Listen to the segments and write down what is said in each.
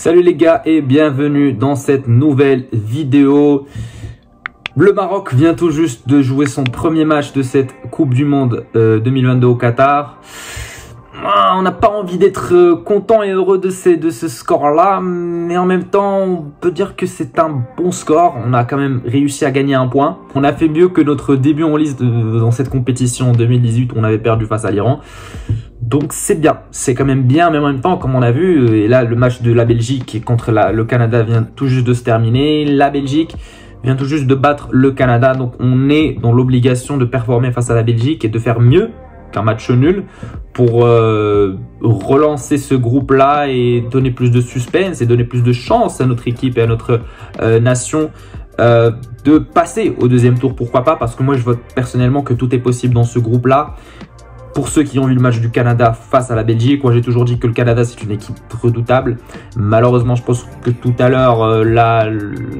Salut les gars et bienvenue dans cette nouvelle vidéo. Le Maroc vient tout juste de jouer son premier match de cette Coupe du Monde 2022 au Qatar. On n'a pas envie d'être content et heureux de ce score-là, mais en même temps, on peut dire que c'est un bon score. On a quand même réussi à gagner un point. On a fait mieux que notre début en liste dans cette compétition en 2018 où on avait perdu face à l'Iran. Donc c'est bien, c'est quand même bien, mais en même temps, comme on a vu, et là le match de la Belgique contre le Canada vient tout juste de se terminer. La Belgique vient tout juste de battre le Canada, donc on est dans l'obligation de performer face à la Belgique et de faire mieux qu'un match nul pour relancer ce groupe-là et donner plus de suspense et donner plus de chance à notre équipe et à notre nation de passer au deuxième tour, pourquoi pas, parce que moi je vote personnellement que tout est possible dans ce groupe-là. Pour ceux qui ont vu le match du Canada face à la Belgique, moi j'ai toujours dit que le Canada c'est une équipe redoutable. Malheureusement, je pense que tout à l'heure, là,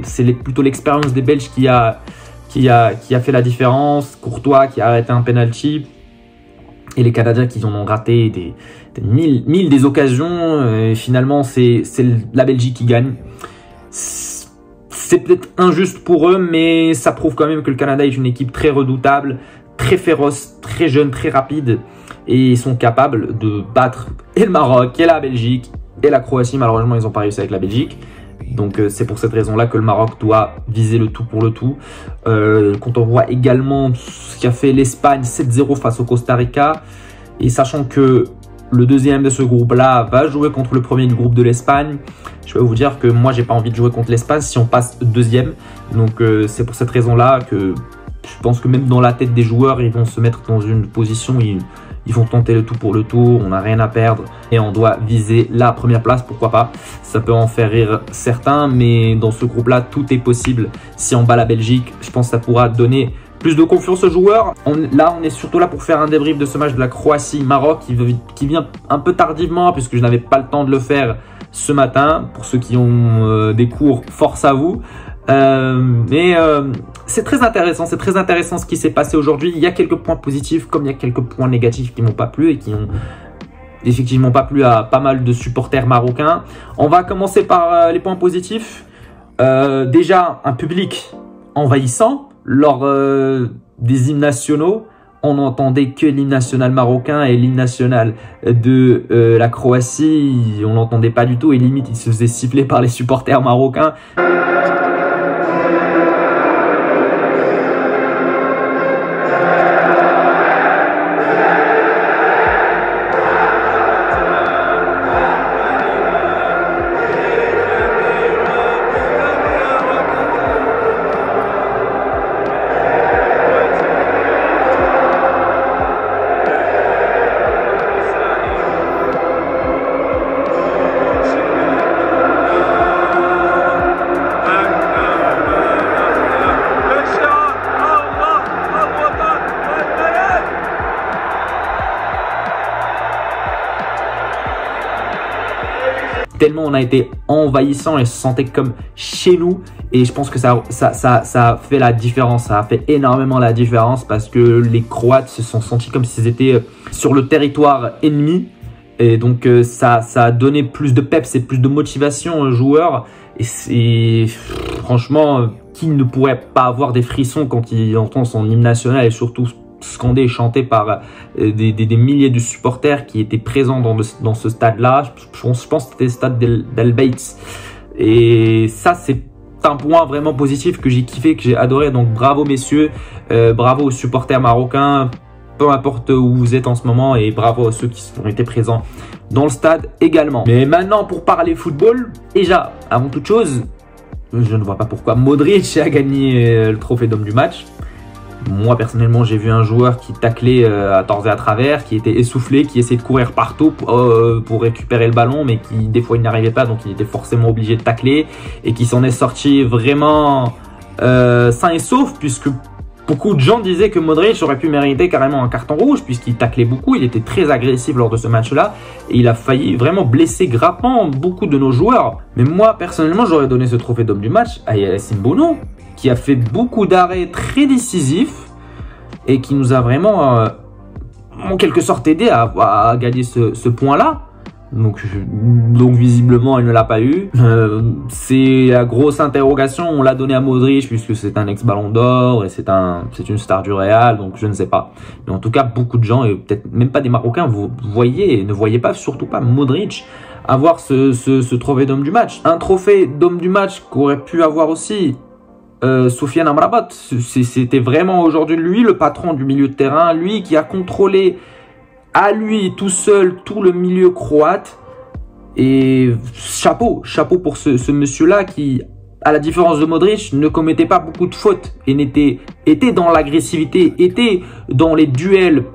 c'est plutôt l'expérience des Belges qui a fait la différence. Courtois qui a arrêté un penalty et les Canadiens qui en ont raté des mille des occasions. Et finalement, c'est la Belgique qui gagne. C'est peut-être injuste pour eux, mais ça prouve quand même que le Canada est une équipe très redoutable, très féroce, très jeune, très rapide, et ils sont capables de battre et le Maroc, et la Belgique, et la Croatie. Malheureusement, ils n'ont pas réussi avec la Belgique. Donc c'est pour cette raison-là que le Maroc doit viser le tout pour le tout. Quand on voit également ce qu'a fait l'Espagne 7-0 face au Costa Rica, et sachant que le deuxième de ce groupe-là va jouer contre le premier du groupe de l'Espagne, je vais vous dire que moi, j'ai pas envie de jouer contre l'Espagne si on passe deuxième. Donc c'est pour cette raison-là que je pense que même dans la tête des joueurs, ils vont se mettre dans une position où ils vont tenter le tout pour le tout. On n'a rien à perdre et on doit viser la première place, pourquoi pas. Ça peut en faire rire certains, mais dans ce groupe-là, tout est possible. Si on bat la Belgique, je pense que ça pourra donner plus de confiance aux joueurs. Là, on est surtout là pour faire un débrief de ce match de la Croatie-Maroc qui vient un peu tardivement puisque je n'avais pas le temps de le faire ce matin. Pour ceux qui ont des cours, force à vous. C'est très intéressant ce qui s'est passé aujourd'hui. Il y a quelques points positifs comme il y a quelques points négatifs qui m'ont pas plu et qui ont effectivement pas plu à pas mal de supporters marocains. On va commencer par les points positifs. Déjà, un public envahissant lors des hymnes nationaux. On n'entendait que l'hymne national marocain et l'hymne national de la Croatie. On n'entendait pas du tout et limite il se faisait siffler par les supporters marocains. Tellement on a été envahissant et se sentait comme chez nous, et je pense que ça a fait la différence, ça a fait énormément la différence parce que les Croates se sont sentis comme s'ils étaient sur le territoire ennemi, et donc ça a donné plus de peps et plus de motivation aux joueurs. Et franchement, qui ne pourrait pas avoir des frissons quand il entend son hymne national et surtout scandé et chanté par des milliers de supporters qui étaient présents dans ce stade-là. Je pense que c'était le stade d'Al Bayt. Et ça, c'est un point vraiment positif que j'ai kiffé, que j'ai adoré. Donc bravo messieurs, bravo aux supporters marocains, peu importe où vous êtes en ce moment, et bravo à ceux qui ont été présents dans le stade également. Mais maintenant, pour parler football, déjà, avant toute chose, je ne vois pas pourquoi Modric a gagné le trophée d'homme du match. Moi, personnellement, j'ai vu un joueur qui taclait à tort et à travers, qui était essoufflé, qui essayait de courir partout pour récupérer le ballon, mais qui, des fois, il n'y arrivait pas, donc il était forcément obligé de tacler, et qui s'en est sorti vraiment sain et sauf, puisque beaucoup de gens disaient que Modric aurait pu mériter carrément un carton rouge, puisqu'il taclait beaucoup, il était très agressif lors de ce match-là, et il a failli vraiment blesser gravement beaucoup de nos joueurs. Mais moi, personnellement, j'aurais donné ce trophée d'homme du match à Yassine Bounou, qui a fait beaucoup d'arrêts très décisifs et qui nous a vraiment en quelque sorte aidé à gagner ce point-là. Donc visiblement, il ne l'a pas eu. C'est la grosse interrogation. On l'a donné à Modric puisque c'est un ex-Ballon d'Or et c'est une star du Real. Donc je ne sais pas. Mais en tout cas, beaucoup de gens, et peut-être même pas des Marocains, ne voyaient pas, surtout pas Modric, avoir ce trophée d'homme du match. Un trophée d'homme du match qu'aurait pu avoir aussi Soufiane Amrabat. C'était vraiment aujourd'hui lui, le patron du milieu de terrain, lui qui a contrôlé à lui tout seul tout le milieu croate. Et chapeau pour ce monsieur-là qui, à la différence de Modric, ne commettait pas beaucoup de fautes et était dans l'agressivité, était dans les duels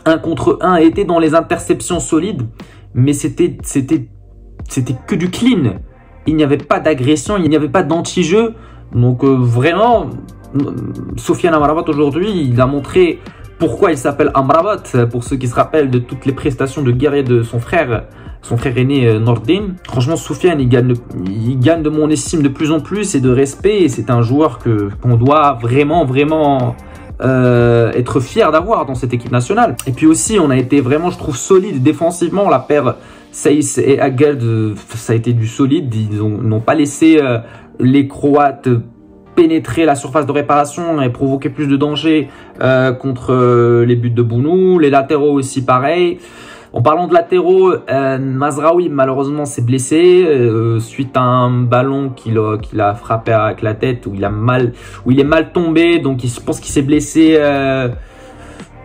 1 contre 1, était dans les interceptions solides, mais c'était que du clean. Il n'y avait pas d'agression, il n'y avait pas d'anti-jeu. Donc vraiment, Soufiane Amrabat aujourd'hui, il a montré pourquoi il s'appelle Amrabat, pour ceux qui se rappellent de toutes les prestations de guerrier de son frère aîné Nordin. Franchement, Soufiane, il gagne de mon estime de plus en plus et de respect. C'est un joueur qu'on doit vraiment être fier d'avoir dans cette équipe nationale. Et puis aussi, on a été vraiment, je trouve, solide défensivement. La paire Saïs et Ageld, ça a été du solide. Ils n'ont pas laissé les Croates pénétrer la surface de réparation et provoquer plus de danger contre les buts de Bounou. Les latéraux aussi pareil. En parlant de latéraux, Mazraoui malheureusement s'est blessé suite à un ballon qu'il a frappé avec la tête où il est mal tombé. Donc je pense qu'il s'est blessé.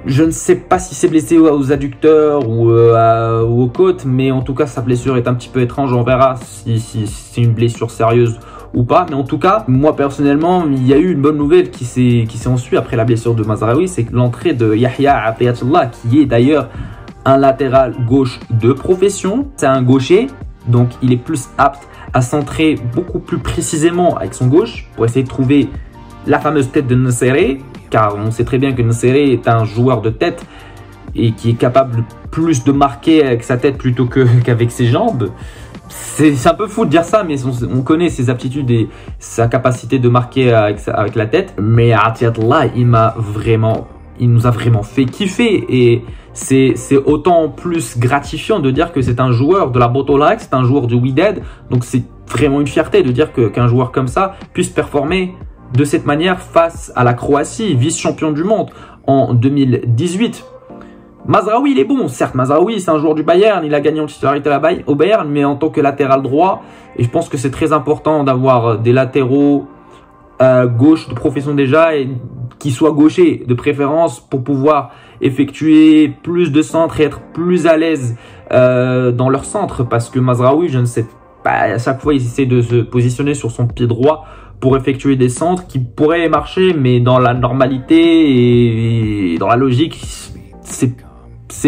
Je ne sais pas si c'est blessé aux adducteurs ou aux côtes, mais en tout cas sa blessure est un petit peu étrange. On verra si c'est une blessure sérieuse ou pas. Mais en tout cas, moi personnellement, il y a eu une bonne nouvelle qui s'est ensuite après la blessure de Mazraoui, c'est l'entrée de Yahya Atiyatullah, qui est d'ailleurs un latéral gauche de profession. C'est un gaucher, donc il est plus apte à centrer beaucoup plus précisément avec son gauche pour essayer de trouver la fameuse tête de Nséré, car on sait très bien que Nséré est un joueur de tête et qui est capable plus de marquer avec sa tête plutôt qu'avec ses jambes. C'est un peu fou de dire ça, mais on connaît ses aptitudes et sa capacité de marquer avec la tête. Mais Atiyatullah, il nous a vraiment fait kiffer et c'est autant plus gratifiant de dire que c'est un joueur de la Botola, c'est un joueur du Wydad. Donc c'est vraiment une fierté de dire qu'un joueur comme ça puisse performer de cette manière face à la Croatie, vice-champion du monde en 2018. Mazraoui, il est bon. Certes, Mazraoui, c'est un joueur du Bayern. Il a gagné en titularisé au Bayern, mais en tant que latéral droit. Et je pense que c'est très important d'avoir des latéraux gauche de profession déjà et qui soient gauchers de préférence pour pouvoir effectuer plus de centres et être plus à l'aise dans leur centre. Parce que Mazraoui, je ne sais pas, à chaque fois, il essaie de se positionner sur son pied droit pour effectuer des centres qui pourraient marcher, mais dans la normalité et dans la logique, c'est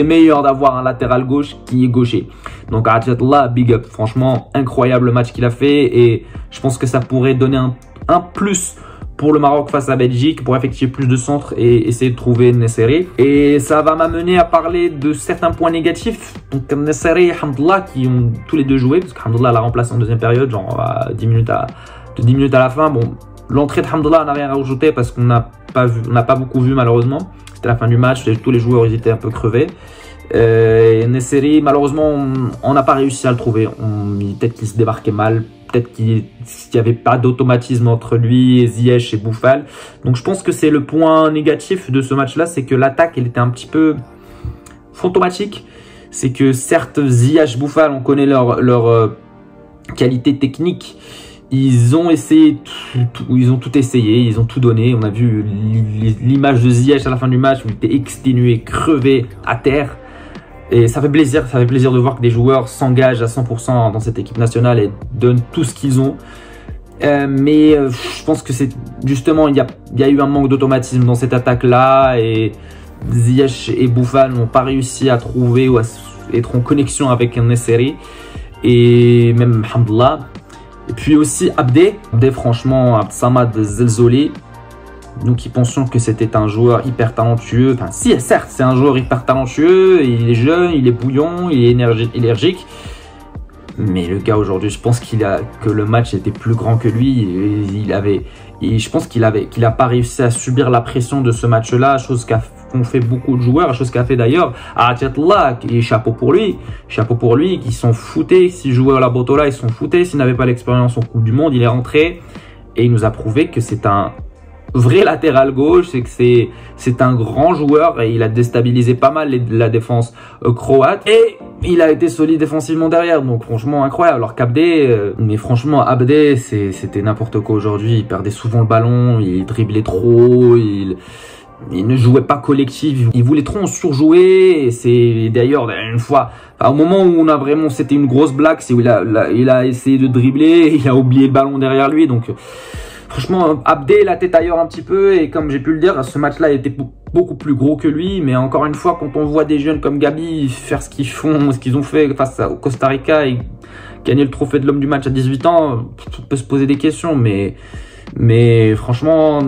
meilleur d'avoir un latéral gauche qui est gaucher. Donc Atiyatullah, big up. Franchement, incroyable match qu'il a fait et je pense que ça pourrait donner un plus pour le Maroc face à la Belgique pour effectuer plus de centres et essayer de trouver Nséré. Et ça va m'amener à parler de certains points négatifs. Donc Nséré et Hamdallah qui ont tous les deux joué, parce que Hamdallah l'a remplacé en deuxième période, genre à 10 minutes à la fin. Bon, l'entrée de Hamdallah n'a rien à rajouter parce qu'on n'a pas beaucoup vu malheureusement. C'était la fin du match, tous les joueurs ils étaient un peu crevés. Nséré, malheureusement, on n'a pas réussi à le trouver. Peut-être qu'il se débarquait mal, peut-être qu'il n'y avait pas d'automatisme entre lui et Ziyech et Boufal. Donc je pense que c'est le point négatif de ce match-là, c'est que l'attaque, elle était un petit peu fantomatique. C'est que certes, Ziyech, Boufal, on connaît leur qualité technique. Ils ont essayé, ils ont tout essayé, ils ont tout donné. On a vu l'image de Ziyech à la fin du match où il était exténué, crevé, à terre. Et ça fait plaisir de voir que des joueurs s'engagent à 100% dans cette équipe nationale et donnent tout ce qu'ils ont. Mais je pense que c'est justement, il y a eu un manque d'automatisme dans cette attaque-là. Et Ziyech et Boufal n'ont pas réussi à trouver ou à être en connexion avec un Nséré. Et même Hamdallah. Et puis aussi Abdé, franchement, Abdessamad Zelzoli. Nous qui pensions que c'était un joueur hyper talentueux. Enfin, si, certes, c'est un joueur hyper talentueux. Il est jeune, il est bouillon, il est énergique. Mais le gars aujourd'hui, je pense que le match était plus grand que lui. Je pense qu'il a pas réussi à subir la pression de ce match-là, chose qu'ont fait beaucoup de joueurs, chose qu'a fait d'ailleurs Atiatullah, et chapeau pour lui, qui s'en foutait. S'il jouait à la Botola, ils s'en foutaient. S'il n'avait pas l'expérience en Coupe du Monde, il est rentré et il nous a prouvé que c'est un vrai latéral gauche, c'est que c'est un grand joueur et il a déstabilisé pas mal la défense croate et il a été solide défensivement derrière, donc franchement incroyable. Alors qu'Abdé, mais franchement Abdé c'était n'importe quoi aujourd'hui, il perdait souvent le ballon, il driblait trop, il ne jouait pas collectif, il voulait trop en surjouer et c'est d'ailleurs une fois, au moment où on a vraiment, c'était une grosse blague, c'est où il a essayé de dribbler, il a oublié le ballon derrière lui, donc franchement, Abdé, la tête ailleurs un petit peu, et comme j'ai pu le dire, ce match-là était beaucoup plus gros que lui, mais encore une fois, quand on voit des jeunes comme Gabi faire ce qu'ils ont fait face au Costa Rica et gagner le trophée de l'homme du match à 18 ans, on peut se poser des questions, mais franchement,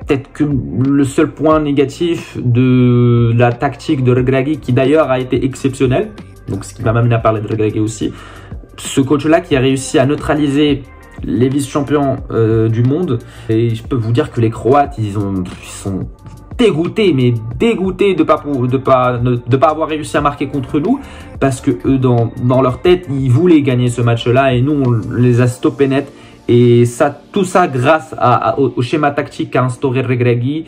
peut-être que le seul point négatif de la tactique de Regragui, qui d'ailleurs a été exceptionnelle, donc ce qui m'a amené à parler de Regragui aussi, ce coach-là qui a réussi à neutraliser les vice-champions du monde, et je peux vous dire que les Croates ils sont dégoûtés, mais dégoûtés de pas avoir réussi à marquer contre nous, parce que eux dans leur tête ils voulaient gagner ce match-là et nous on les a stoppés net. Et ça, tout ça grâce au schéma tactique qu'a instauré Regragui,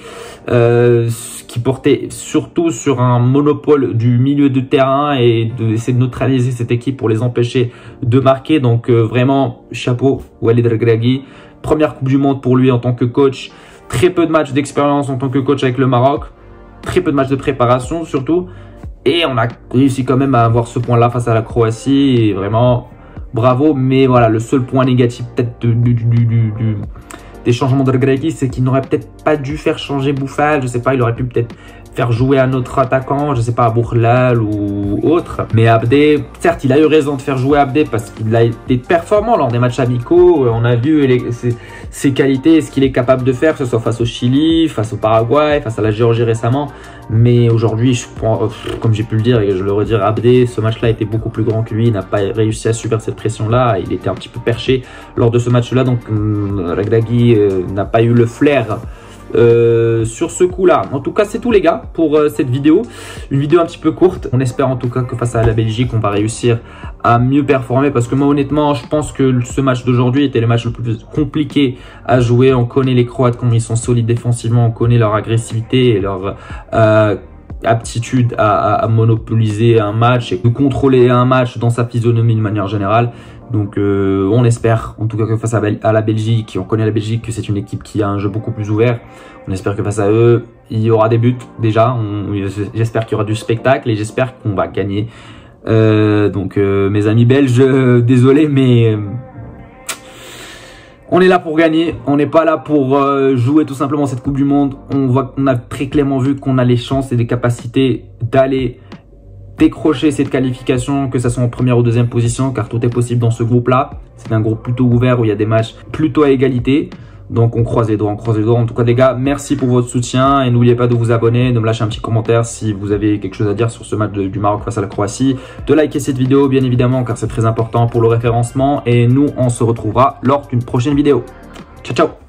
qui portait surtout sur un monopole du milieu de terrain et d'essayer de neutraliser cette équipe pour les empêcher de marquer. Donc vraiment, chapeau Walid Regragui. Première Coupe du Monde pour lui en tant que coach. Très peu de matchs d'expérience en tant que coach avec le Maroc. Très peu de matchs de préparation surtout. Et on a réussi quand même à avoir ce point-là face à la Croatie. Et vraiment, bravo. Mais voilà, le seul point négatif peut-être des changements de Regragui, c'est qu'il n'aurait peut-être pas dû faire changer Bouffal. Je sais pas, il aurait pu peut-être faire jouer un autre attaquant, je sais pas, Bourlal ou autre. Mais Abdé, certes, il a eu raison de faire jouer Abdé parce qu'il a été performant lors des matchs amicaux. On a vu ses qualités, ce qu'il est capable de faire, que ce soit face au Chili, face au Paraguay, face à la Géorgie récemment. Mais aujourd'hui, je pense, comme j'ai pu le dire et je le redire, Abdé, ce match-là était beaucoup plus grand que lui. Il n'a pas réussi à subir cette pression-là. Il était un petit peu perché lors de ce match-là. Donc, Regragui n'a pas eu le flair sur ce coup-là. En tout cas, c'est tout les gars pour cette vidéo. Une vidéo un petit peu courte. On espère en tout cas que face à la Belgique, on va réussir à mieux performer, parce que moi honnêtement, je pense que ce match d'aujourd'hui était le match le plus compliqué à jouer. On connaît les Croates, comme ils sont solides défensivement, on connaît leur agressivité et leur aptitude à monopoliser un match et de contrôler un match dans sa physionomie de manière générale. Donc on espère en tout cas que face à la Belgique, on connaît la Belgique, que c'est une équipe qui a un jeu beaucoup plus ouvert. On espère que face à eux, il y aura des buts déjà. J'espère qu'il y aura du spectacle et j'espère qu'on va gagner. Donc mes amis belges, désolé, mais on est là pour gagner. On n'est pas là pour jouer tout simplement cette Coupe du Monde. On a très clairement vu qu'on a les chances et les capacités d'aller décrocher cette qualification, que ce soit en première ou deuxième position, car tout est possible dans ce groupe-là. C'est un groupe plutôt ouvert où il y a des matchs plutôt à égalité. Donc on croise les doigts, on croise les doigts. En tout cas les gars, merci pour votre soutien et n'oubliez pas de vous abonner, de me lâcher un petit commentaire si vous avez quelque chose à dire sur ce match du Maroc face à la Croatie, de liker cette vidéo bien évidemment car c'est très important pour le référencement et nous on se retrouvera lors d'une prochaine vidéo. Ciao ciao.